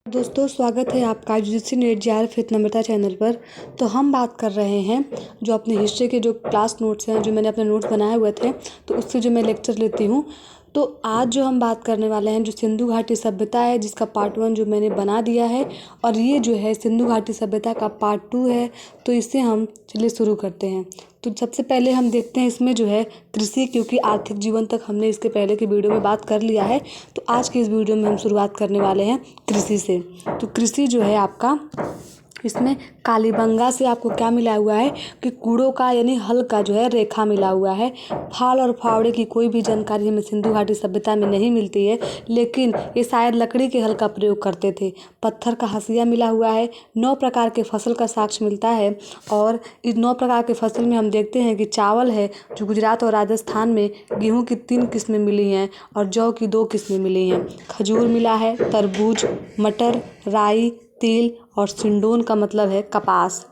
दोस्तों स्वागत है आपका यूजीसी नेट जेआर फिफ्थ नम्रता चैनल पर। तो हम बात कर रहे हैं जो अपने हिस्ट्री के जो क्लास नोट्स हैं, जो मैंने अपने नोट्स बनाए हुए थे, तो उससे जो मैं लेक्चर लेती हूँ। तो आज जो हम बात करने वाले हैं जो सिंधु घाटी सभ्यता है, जिसका पार्ट 1 जो मैंने बना दिया है, और ये जो है सिंधु घाटी सभ्यता का पार्ट 2 है। तो इससे हम चलिए शुरू करते हैं। तो सबसे पहले हम देखते हैं इसमें जो है कृषि, क्योंकि आर्थिक जीवन तक हमने इसके पहले की वीडियो में बात कर लिया है। तो आज की इस वीडियो में हम शुरुआत करने वाले हैं कृषि से। तो कृषि जो है आपका, इसमें कालीबंगा से आपको क्या मिला हुआ है कि कूड़ों का यानी हल का जो है रेखा मिला हुआ है। फाल और फावड़े की कोई भी जानकारी हमें सिंधु घाटी सभ्यता में नहीं मिलती है, लेकिन ये शायद लकड़ी के हल का प्रयोग करते थे। पत्थर का हंसिया मिला हुआ है। 9 प्रकार के फसल का साक्ष्य मिलता है, और इस 9 प्रकार के फसल में हम देखते हैं कि चावल है जो गुजरात और राजस्थान में, गेहूँ की 3 किस्में मिली हैं और जौ की 2 किस्में मिली हैं। खजूर मिला है, तरबूज, मटर, राई, तिल और सिंडोन का मतलब है कपास,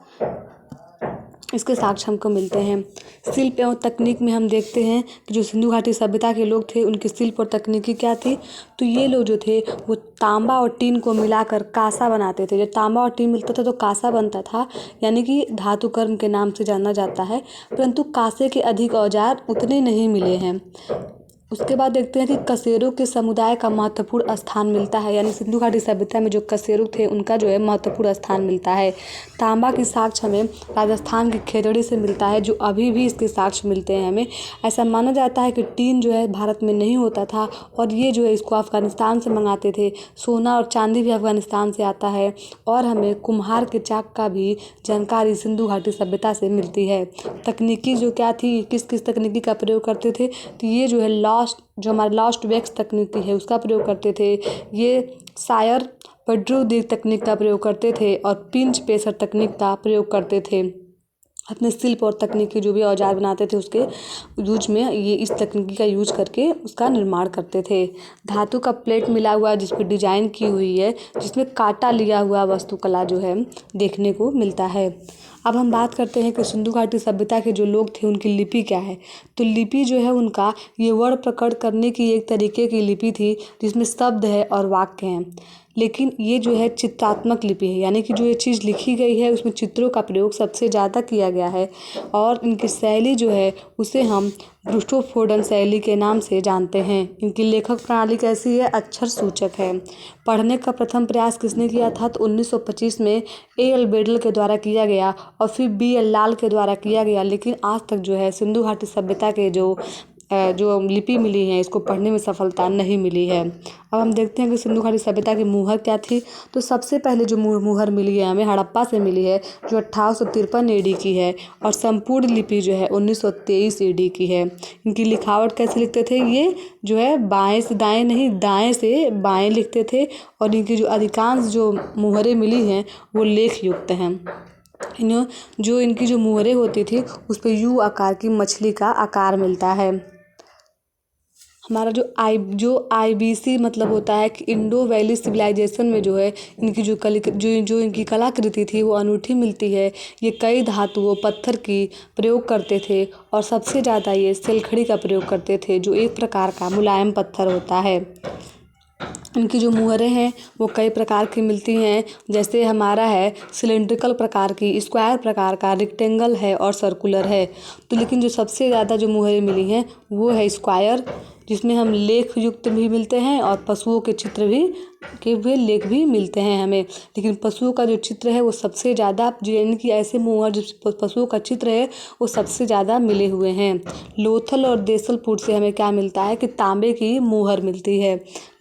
इसके साक्ष्य हमको मिलते हैं। शिल्प एवं तकनीक में हम देखते हैं कि जो सिंधु घाटी सभ्यता के लोग थे उनकी शिल्प और तकनीकी क्या थी। तो ये लोग जो थे वो तांबा और टीन को मिलाकर कांसा बनाते थे। जब तांबा और टीन मिलता था तो कांसा बनता था, यानी कि धातु कर्म के नाम से जाना जाता है। परंतु कांसे के अधिक औजार उतने नहीं मिले हैं। उसके बाद देखते हैं कि कसेरों के समुदाय का महत्वपूर्ण स्थान मिलता है, यानी सिंधु घाटी सभ्यता में जो कसेरू थे उनका जो है महत्वपूर्ण स्थान मिलता है। तांबा की साक्ष्य हमें राजस्थान की खेतड़ी से मिलता है, जो अभी भी इसके साक्ष्य मिलते हैं हमें। ऐसा माना जाता है कि टीन जो है भारत में नहीं होता था, और ये जो है इसको अफगानिस्तान से मंगाते थे। सोना और चांदी भी अफगानिस्तान से आता है, और हमें कुम्हार के चाक का भी जानकारी सिंधु घाटी सभ्यता से मिलती है। तकनीकी जो क्या थी, किस किस तकनीकी का प्रयोग करते थे, तो ये जो है जो हमारा लॉस्ट वैक्स तकनीकी है उसका प्रयोग करते थे। ये शायर पेड्रोदिक तकनीक का प्रयोग करते थे, और पिंच प्रेशर तकनीक का प्रयोग करते थे। अपने शिल्प और तकनीकी जो भी औजार बनाते थे उसके यूज में ये इस तकनीकी का यूज करके उसका निर्माण करते थे। धातु का प्लेट मिला हुआ है जिस पर डिजाइन की हुई है, जिसमें काटा लिया हुआ वस्तुकला जो है देखने को मिलता है। अब हम बात करते हैं कि सिंधु घाटी सभ्यता के जो लोग थे उनकी लिपि क्या है। तो लिपि जो है उनका ये वर्ण प्रकट करने की एक तरीके की लिपि थी, जिसमें शब्द है और वाक्य हैं। लेकिन ये जो है चित्रात्मक लिपि है, यानी कि जो ये चीज़ लिखी गई है उसमें चित्रों का प्रयोग सबसे ज़्यादा किया गया है। और इनकी शैली जो है उसे हम ब्रूस्टोफोर्डन शैली के नाम से जानते हैं। इनकी लेखक प्रणाली कैसी है, अक्षर सूचक है। पढ़ने का प्रथम प्रयास किसने किया था, तो 1925 में A.L. बेडल के द्वारा किया गया, और फिर B.L. लाल के द्वारा किया गया। लेकिन आज तक जो है सिंधु घाटी सभ्यता के जो लिपि मिली है इसको पढ़ने में सफलता नहीं मिली है। अब हम देखते हैं कि सिंधु घाटी सभ्यता की मुहर क्या थी। तो सबसे पहले जो मुहर मिली है हमें हड़प्पा से मिली है, जो 1853 AD की है, और संपूर्ण लिपि जो है 1923 AD की है। इनकी लिखावट कैसे लिखते थे, ये जो है बाएं से दाएं नहीं, दाएं से बाएं लिखते थे। और इनकी जो अधिकांश जो मुहरें मिली हैं वो लेख युक्त हैं। जो इनकी जो मुहरें होती थी उस पर यू आकार की मछली का आकार मिलता है। हमारा जो IBC मतलब होता है कि इंडो वैली सिविलाइजेशन में जो है इनकी जो इनकी कलाकृति थी वो अनूठी मिलती है। ये कई धातुओं पत्थर की प्रयोग करते थे, और सबसे ज़्यादा ये सेलखड़ी का प्रयोग करते थे, जो एक प्रकार का मुलायम पत्थर होता है। इनकी जो मुहरें हैं वो कई प्रकार की मिलती हैं, जैसे हमारा है सिलेंड्रिकल प्रकार की, स्क्वायर प्रकार का, रेक्टेंगल है और सर्कुलर है। तो लेकिन जो सबसे ज़्यादा जो मुहरें मिली हैं वो है स्क्वायर, जिसमें हम लेख युक्त भी मिलते हैं, और पशुओं के चित्र भी लेख भी मिलते हैं हमें। लेकिन पशुओं का जो चित्र है वो सबसे ज़्यादा, यानी कि ऐसे मुहर जिस पशुओं का चित्र है वो सबसे ज़्यादा मिले हुए हैं। लोथल और देसलपुर से हमें क्या मिलता है कि तांबे की मुहर मिलती है।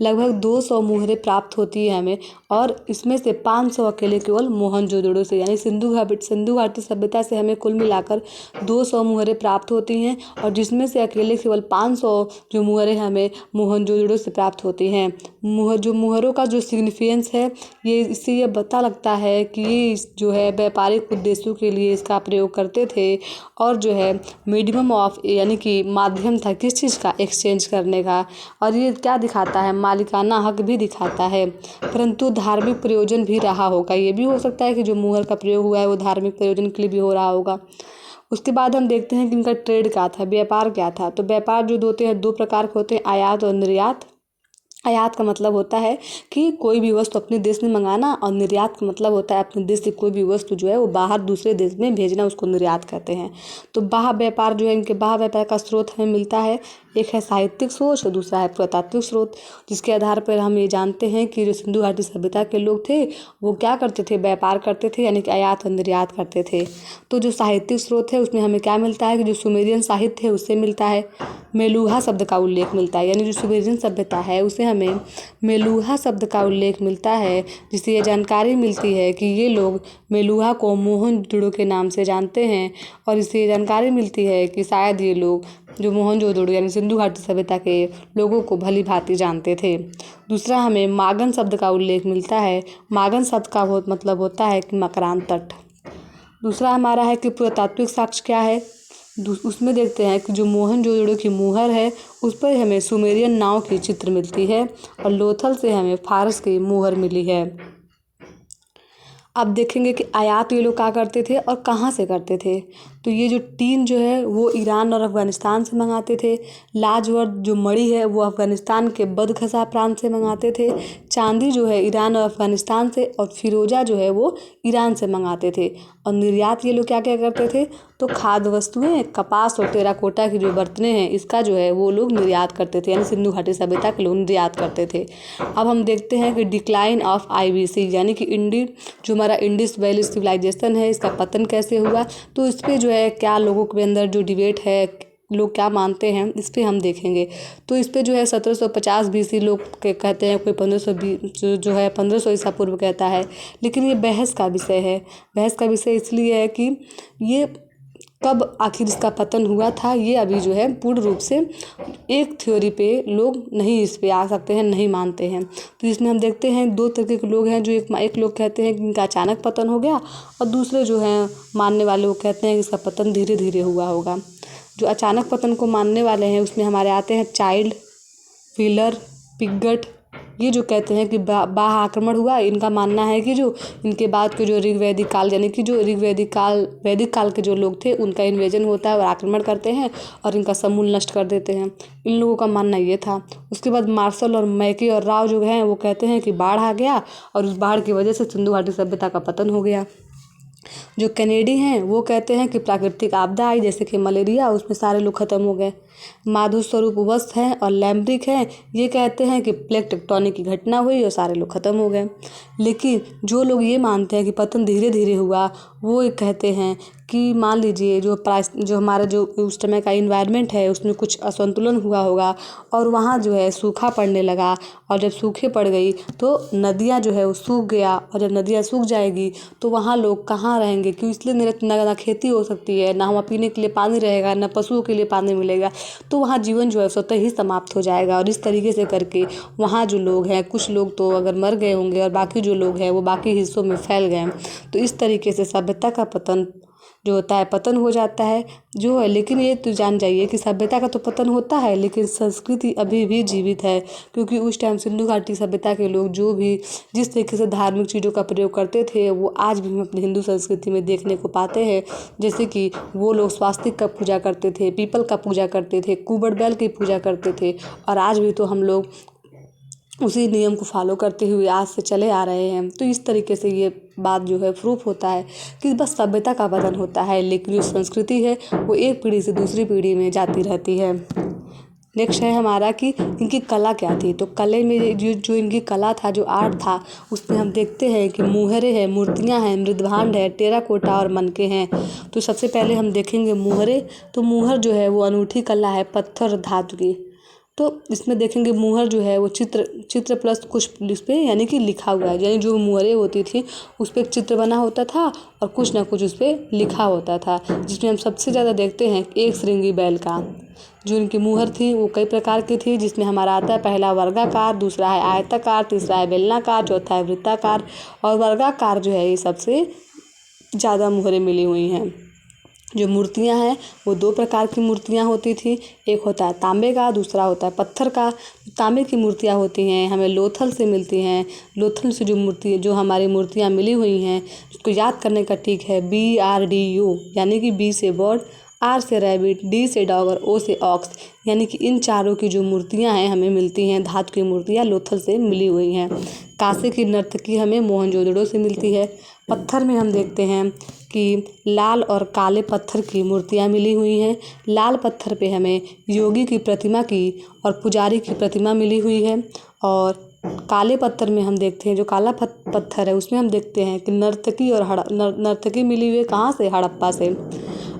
लगभग 200 मुहरें प्राप्त होती है हमें, और इसमें से 500 अकेले केवल मोहनजोदड़ो से, यानी सिंधु घाटी सभ्यता से हमें कुल मिलाकर 200 मुहरें प्राप्त होती हैं, और जिसमें से अकेले केवल 500 जो मुहरें हमें मोहनजोदड़ो से प्राप्त होती हैं। मुहरों का जो सिग्निफिकेंस है, ये इससे ये पता लगता है कि ये जो है व्यापारिक उद्देश्यों के लिए इसका प्रयोग करते थे, और जो है मीडियम ऑफ यानी कि माध्यम था किस चीज़ का, एक्सचेंज करने का। और ये क्या दिखाता है, मालिकाना हक भी दिखाता है। परंतु धार्मिक प्रयोजन भी रहा होगा, ये भी हो सकता है कि जो मुहर का प्रयोग हुआ है वो धार्मिक प्रयोजन के लिए भी हो रहा होगा। उसके बाद हम देखते हैं कि इनका ट्रेड क्या था, व्यापार क्या था। तो व्यापार जो होते हैं 2 प्रकार के होते हैं, आयात और निर्यात। आयात का मतलब होता है कि कोई भी वस्तु अपने देश में मंगाना, और निर्यात का मतलब होता है अपने देश से कोई भी वस्तु जो है वो बाहर दूसरे देश में भेजना, उसको निर्यात कहते हैं। तो बाह्य व्यापार जो है, इनके बाह्य व्यापार का स्रोत हमें मिलता है, एक है साहित्यिक सोच और दूसरा है पुरातात्विक स्रोत, जिसके आधार पर हम ये जानते हैं कि जो सिंधु घाटी सभ्यता के लोग थे वो क्या करते थे, व्यापार करते थे, यानी कि आयात और निर्यात करते थे। तो जो साहित्यिक स्रोत है उसमें हमें क्या मिलता है कि जो सुमेरियन साहित्य है उससे मिलता है, मेलुहा शब्द का उल्लेख मिलता है, यानी जो सुमेरियन सभ्यता है उसे हमें मेलुहा शब्द का उल्लेख मिलता है, जिससे ये जानकारी मिलती है कि ये लोग मेलुहा को मोहनजोदड़ो के नाम से जानते हैं, और इससे ये जानकारी मिलती है कि शायद ये लोग जो मोहनजोदड़ो यानी सिंधु घाटी सभ्यता के लोगों को भली भांति जानते थे। दूसरा हमें मागन शब्द का उल्लेख मिलता है, मागन शब्द का बहुत मतलब होता है कि मकरान तट। दूसरा हमारा है कि पुरातात्विक साक्ष्य क्या है, उसमें देखते हैं कि जो मोहनजोदड़ो की मुहर है उस पर हमें सुमेरियन नाव की चित्र मिलती है, और लोथल से हमें फारस की मुहर मिली है। अब देखेंगे कि आयात ये लोग क्या करते थे और कहाँ से करते थे। तो ये जो टीन जो है वो ईरान और अफ़गानिस्तान से मंगाते थे, लाजवर्द जो मणि है वो अफ़गानिस्तान के बदखसा प्रांत से मंगाते थे, चांदी जो है ईरान और अफ़गानिस्तान से, और फिरोजा जो है वो ईरान से मंगाते थे। और निर्यात ये लोग क्या क्या करते थे, तो खाद्य वस्तुएं, कपास और टेराकोटा की जो बर्तनें हैं इसका जो है वो लोग निर्यात करते थे, यानी सिंधु घाटी सभ्यता के लोग निर्यात करते थे। अब हम देखते हैं कि डिक्लाइन ऑफ IBC यानी कि जो हमारा इंडस वैली सिविलाइजेशन है इसका पतन कैसे हुआ। तो इस पर जो है क्या लोगों के अंदर जो डिबेट है, लोग क्या मानते हैं, इस पे हम देखेंगे। तो इस पे जो है 1750 BC लोग कहते हैं, कोई 1520 जो है 1500 ईसा पूर्व कहता है, लेकिन ये बहस का विषय है। बहस का विषय इसलिए है कि ये कब आखिर इसका पतन हुआ था, ये अभी जो है पूर्ण रूप से एक थ्योरी पे लोग नहीं इस पे आ सकते हैं, नहीं मानते हैं। तो इसमें हम देखते हैं दो तरह के लोग हैं, जो एक लोग कहते हैं कि इनका अचानक पतन हो गया, और दूसरे जो हैं मानने वाले वो कहते हैं कि इसका पतन धीरे धीरे हुआ होगा। जो अचानक पतन को मानने वाले हैं उसमें हमारे आते हैं चाइल्ड, व्हीलर, पिगट। ये जो कहते हैं कि बाह्य आक्रमण हुआ, इनका मानना है कि जो इनके बाद के जो ऋग्वैदिक काल यानी कि जो वैदिक काल के जो लोग थे उनका इन्वेजन होता है और आक्रमण करते हैं और इनका समूल नष्ट कर देते हैं। इन लोगों का मानना ये था। उसके बाद मार्शल और मैके और राव जो हैं वो कहते हैं कि बाढ़ आ गया और उस बाढ़ की वजह से सिंधु घाटी सभ्यता का पतन हो गया। जो कैनेडी हैं वो कहते हैं कि प्राकृतिक आपदा आई, जैसे कि मलेरिया, उसमें सारे लोग ख़त्म हो गए। माधु स्वरूप वस्त हैं और लैम्ब्रिक हैं, ये कहते हैं कि प्लेट टेक्टोनिक की घटना हुई और सारे लोग ख़त्म हो गए। लेकिन जो लोग ये मानते हैं कि पतन धीरे धीरे हुआ, वो एक कहते हैं कि मान लीजिए जो हमारा जो उस समय का इन्वायरमेंट है उसमें कुछ असंतुलन हुआ होगा और वहाँ जो है सूखा पड़ने लगा, और जब सूखे पड़ गई तो नदियाँ जो है वो सूख गया, और जब नदियाँ सूख जाएगी तो वहाँ लोग कहाँ रहेंगे, क्यों, इसलिए ना खेती हो सकती है, ना वहाँ पीने के लिए पानी रहेगा, ना पशुओं के लिए पानी मिलेगा, तो वहाँ जीवन जो है स्वतः ही समाप्त हो जाएगा। और इस तरीके से करके वहाँ जो लोग हैं, कुछ लोग तो अगर मर गए होंगे और बाकी जो लोग हैं वो बाकी हिस्सों में फैल गए। तो इस तरीके से सभ्यता का पतन जो होता है, पतन हो जाता है जो है। लेकिन ये तो जान जाइए कि सभ्यता का तो पतन होता है लेकिन संस्कृति अभी भी जीवित है, क्योंकि उस टाइम सिंधु घाटी सभ्यता के लोग जो भी जिस तरीके से धार्मिक चीज़ों का प्रयोग करते थे वो आज भी हम अपनी हिंदू संस्कृति में देखने को पाते हैं। जैसे कि वो लोग स्वास्तिक का पूजा करते थे, पीपल का पूजा करते थे, कुबड़ बैल की पूजा करते थे, और आज भी तो हम लोग उसी नियम को फॉलो करते हुए आज से चले आ रहे हैं। तो इस तरीके से ये बात जो है प्रूफ होता है कि बस सभ्यता का पतन होता है, लेकिन जो संस्कृति है वो एक पीढ़ी से दूसरी पीढ़ी में जाती रहती है। नेक्स्ट है हमारा कि इनकी कला क्या थी। तो कले में जो इनकी कला था, जो आर्ट था, उसमें हम देखते हैं कि मुहरे हैं, मूर्तियां हैं, मृदभांड है, टेराकोटा और मनके हैं। तो सबसे पहले हम देखेंगे मुहरे। तो मुहर जो है वो अनूठी कला है पत्थर धातु की। तो इसमें देखेंगे मुहर जो है वो चित्र प्लस कुछ इस पे यानी कि लिखा हुआ है, यानी जो मुहरें होती थी उस पर एक चित्र बना होता था और कुछ ना कुछ उस पर लिखा होता था, जिसमें हम सबसे ज़्यादा देखते हैं एक श्रृंगी बैल का। जो इनकी मुहर थी वो कई प्रकार की थी, जिसमें हमारा आता है पहला वर्गाकार, दूसरा है आयताकार, तीसरा है बेलनाकार, चौथा है वृत्ताकार, और वर्गाकार जो है ये सबसे ज़्यादा मुहरें मिली हुई हैं। जो मूर्तियां हैं वो दो प्रकार की मूर्तियां होती थी, एक होता है तांबे का, दूसरा होता है पत्थर का। तांबे की मूर्तियां होती हैं हमें लोथल से मिलती हैं। लोथल से जो हमारी मूर्तियां मिली हुई हैं उसको याद करने का ट्रिक है BRDU, यानी कि बी से बर्ड, आर से रैबिट, डी से डॉग और ओ से ऑक्स, यानी कि इन चारों की जो मूर्तियां हैं हमें मिलती हैं, धातु की मूर्तियां लोथल से मिली हुई हैं। कांसे की नर्तकी हमें मोहनजोदड़ो से मिलती है। पत्थर में हम देखते हैं कि लाल और काले पत्थर की मूर्तियां मिली हुई हैं। लाल पत्थर पे हमें योगी की प्रतिमा की और पुजारी की प्रतिमा मिली हुई है, और काले पत्थर में हम देखते हैं, जो काला पत्थर है उसमें हम देखते हैं कि नर्तकी और नर्तकी मिली हुई है। कहाँ से? हड़प्पा से।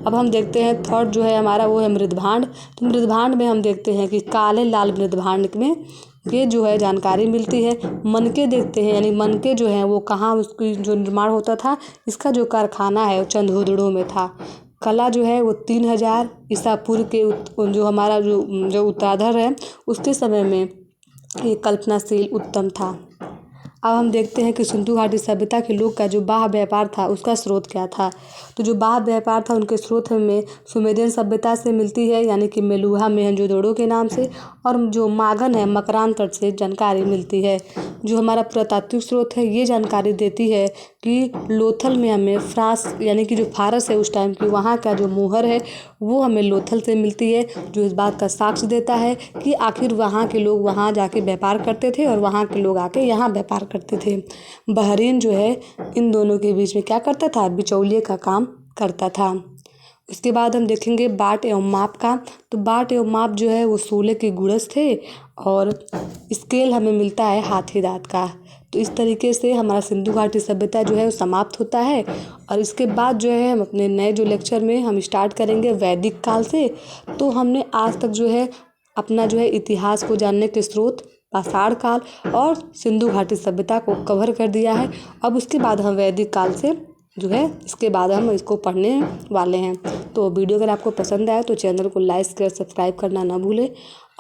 अब हम देखते हैं थर्ड जो है हमारा वो है मृदभांड। तो मृदभांड में हम देखते हैं कि काले लाल मृदभांड में ये जो है जानकारी मिलती है। मनके देखते हैं, यानी मनके जो है वो कहाँ उसकी जो निर्माण होता था, इसका जो कारखाना है वो चंदहुदड़ो में था। कला जो है वो 3000 ईसा पूर्व के जो हमारा जो उत्तराधर है उसके समय में ये कल्पनाशील उत्तम था। अब हम देखते हैं कि सिंधु घाटी सभ्यता के लोग का जो बाह्य व्यापार था उसका स्रोत क्या था। तो जो बाह्य व्यापार था उनके स्रोत हमें सुमेरियन सभ्यता से मिलती है, यानी कि मेलुहा मोहनजोदड़ो के नाम से, और जो मागन है मकरान तट से जानकारी मिलती है। जो हमारा पुरातात्विक स्रोत है ये जानकारी देती है कि लोथल में हमें फ्रांस, यानी कि जो फारस है उस टाइम की, वहाँ का जो मोहर है वो हमें लोथल से मिलती है, जो इस बात का साक्ष्य देता है कि आखिर वहाँ के लोग वहाँ जाके व्यापार करते थे और वहाँ के लोग आके यहाँ व्यापार करते थे। बहरीन जो है इन दोनों के बीच में क्या करता था? बिचौलिए का काम करता था। उसके बाद हम देखेंगे बाट एवं माप का। तो बाट एवं माप जो है वो 16 के गुणज थे, और स्केल हमें मिलता है हाथी दांत का। तो इस तरीके से हमारा सिंधु घाटी सभ्यता जो है वो समाप्त होता है। और इसके बाद जो है हम अपने नए जो लेक्चर में हम स्टार्ट करेंगे वैदिक काल से। तो हमने आज तक जो है अपना जो है इतिहास को जानने के स्रोत पाषाण काल और सिंधु घाटी सभ्यता को कवर कर दिया है। अब उसके बाद हम वैदिक काल से जो है इसके बाद हम इसको पढ़ने वाले हैं। तो वीडियो अगर आपको पसंद आए तो चैनल को लाइक शेयर सब्सक्राइब करना ना भूलें,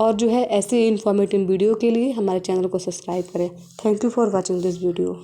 और जो है ऐसे इन्फॉर्मेटिव वीडियो के लिए हमारे चैनल को सब्सक्राइब करें। Thank you for watching this video.